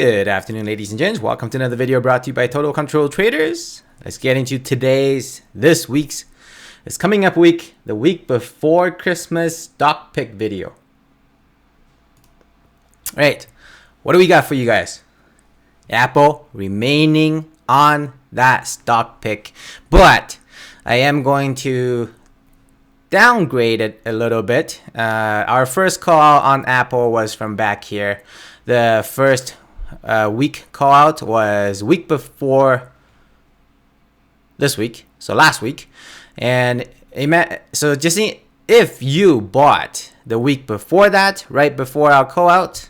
Good afternoon, ladies and gents. Welcome to another video brought to you by Total Control Traders. Let's get into this week's, it's coming up week, the week before Christmas stock pick video. All right, what do we got for you guys? Apple remaining on that stock pick, but I am going to downgrade it a little bit. Our first call on Apple was from back here. The first week call out was week before this week, so last week. And so just see, if you bought the week before that, right before our call out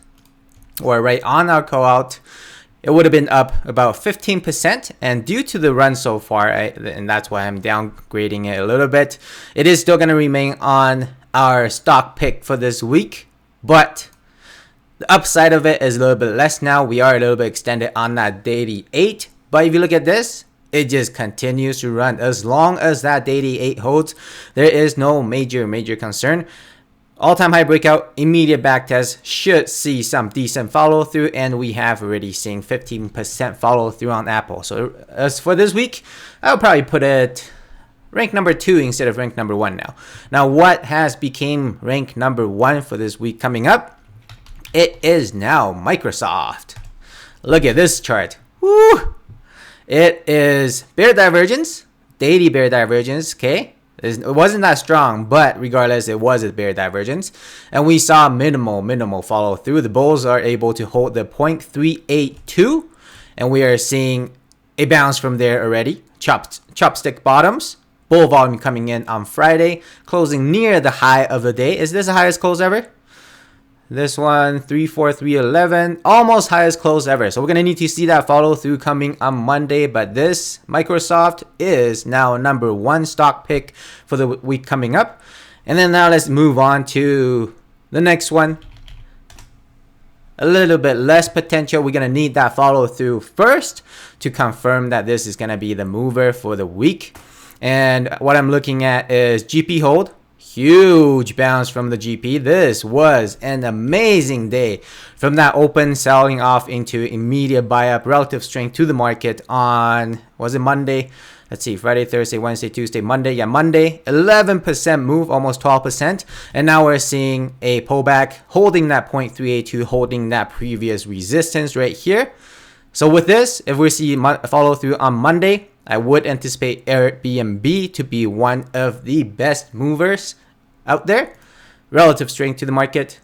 or right on our call out, it would have been up about 15%. And due to the run so far, and that's why I'm downgrading it a little bit, it is still going to remain on our stock pick for this week, but the upside of it is a little bit less now. We are a little bit extended on that daily 8. But if you look at this, it just continues to run. As long as that daily 8 holds, there is no major concern. All-time high breakout, immediate back test, should see some decent follow through, and we have already seen 15% follow through on Apple. So as for this week, I'll probably put it rank number 2 instead of rank number 1 now. Now, what has became rank number 1 for this week coming up? It is now Microsoft. Look at this chart. Woo! It is bear divergence, daily bear divergence, okay? It wasn't that strong, but regardless, it was a bear divergence. And we saw minimal follow through. The bulls are able to hold the 0.382, and we are seeing a bounce from there already. Chopstick bottoms. Bull volume coming in on Friday, closing near the high of the day. Is this the highest close ever? This one, 34311, almost highest close ever. So we're going to need to see that follow through coming on Monday. But this Microsoft is now number 1 stock pick for the week coming up. And then now let's move on to the next one. A little bit less potential. We're going to need that follow through first to confirm that this is going to be the mover for the week. And what I'm looking at is GP hold. Huge bounce from the GP. This was an amazing day from that open selling off into immediate buy up, relative strength to the market on, was it Monday? Let's see, Friday, Thursday, Wednesday, Tuesday, Monday. Yeah, Monday, 11% move, almost 12%. And now we're seeing a pullback, holding that 0.382, holding that previous resistance right here. So with this, if we see follow through on Monday, I would anticipate ABNB to be one of the best movers out there. Relative strength to the market.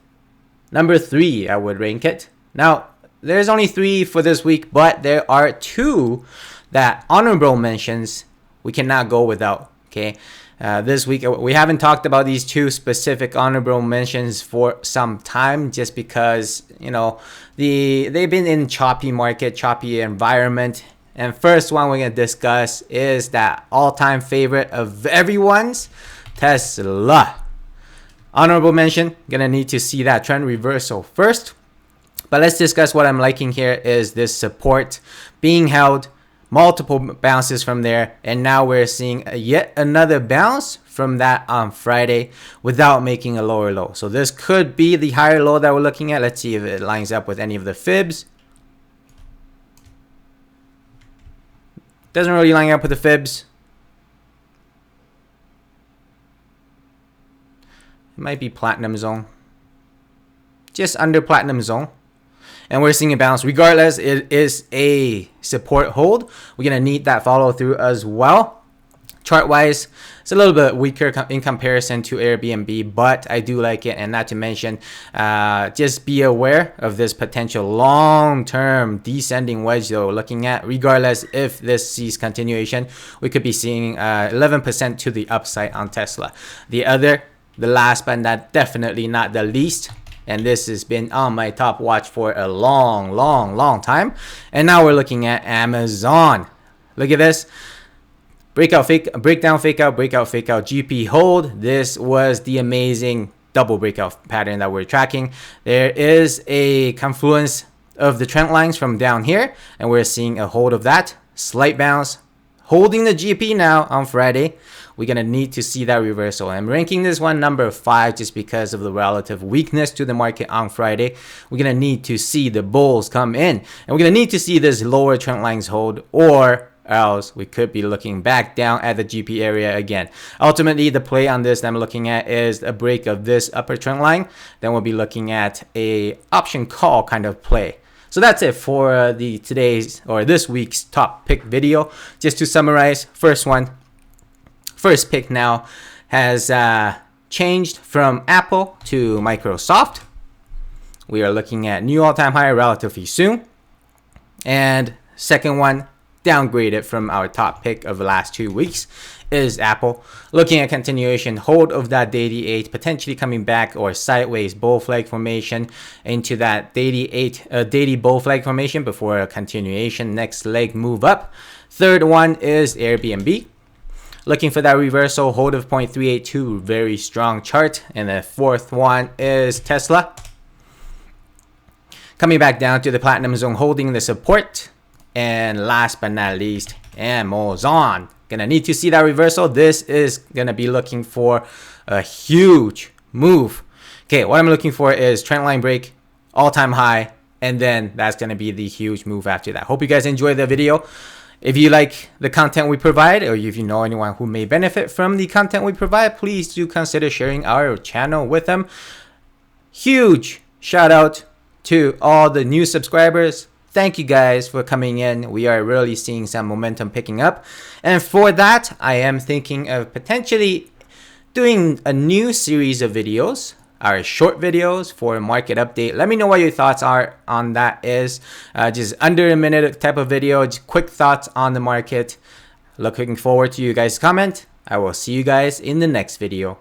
Number 3, I would rank it. Now, there's only 3 for this week, but there are 2 that honorable mentions we cannot go without. Okay, this week we haven't talked about these 2 specific honorable mentions for some time, just because they've been in choppy market, choppy environment. And first one we're going to discuss is that all-time favorite of everyone's, Tesla. Honorable mention, going to need to see that trend reversal first. But let's discuss what I'm liking here is this support being held, multiple bounces from there. And now we're seeing yet another bounce from that on Friday without making a lower low. So this could be the higher low that we're looking at. Let's see if it lines up with any of the fibs. Doesn't really line up with the fibs. It might be platinum zone. Just under platinum zone. And we're seeing a bounce. Regardless, it is a support hold. We're going to need that follow through as well. Chart wise, it's a little bit weaker in comparison to Airbnb, but I do like it. And not to mention, just be aware of this potential long-term descending wedge though looking at. Regardless, if this sees continuation, we could be seeing 11% to the upside on Tesla. The last but definitely not the least, and this has been on my top watch for a long time. And now we're looking at Amazon. Look at this. Breakout, breakdown, fake out, breakout, fake out, GP hold. This was the amazing double breakout pattern that we're tracking. There is a confluence of the trend lines from down here, and we're seeing a hold of that. Slight bounce, holding the GP now on Friday we're gonna need to see that reversal. I'm ranking this one number 5 just because of the relative weakness to the market on Friday. We're gonna need to see the bulls come in, and we're gonna need to see this lower trend lines hold, or else we could be looking back down at the GP area again. Ultimately, the play on this that I'm looking at is a break of this upper trend line. Then we'll be looking at a option call kind of play. So that's it for this week's top pick video. Just to summarize, first pick now has changed from Apple to Microsoft. We are looking at new all-time high relatively soon. And second one, downgraded from our top pick of the last 2 weeks, is Apple. Looking at continuation, hold of that daily 8, potentially coming back or sideways bull flag formation into that daily bull flag formation before a continuation next leg move up. Third one is Airbnb. Looking for that reversal, hold of 0.382, very strong chart. And the fourth one is Tesla. Coming back down to the platinum zone, holding the support. And last but not least, Amazon. Gonna need to see that reversal. This is gonna be looking for a huge move. Okay, what I'm looking for is trendline break, all-time high, and then that's gonna be the huge move after that. Hope you guys enjoyed the video. If you like the content we provide, or if you know anyone who may benefit from the content we provide, please do consider sharing our channel with them. Huge shout out to all the new subscribers. Thank you guys for coming in. We are really seeing some momentum picking up. And for that, I am thinking of potentially doing a new series of videos, our short videos for market update. Let me know what your thoughts are on that. Is just under a minute type of video, just quick thoughts on the market. Looking forward to you guys' comment. I will see you guys in the next video.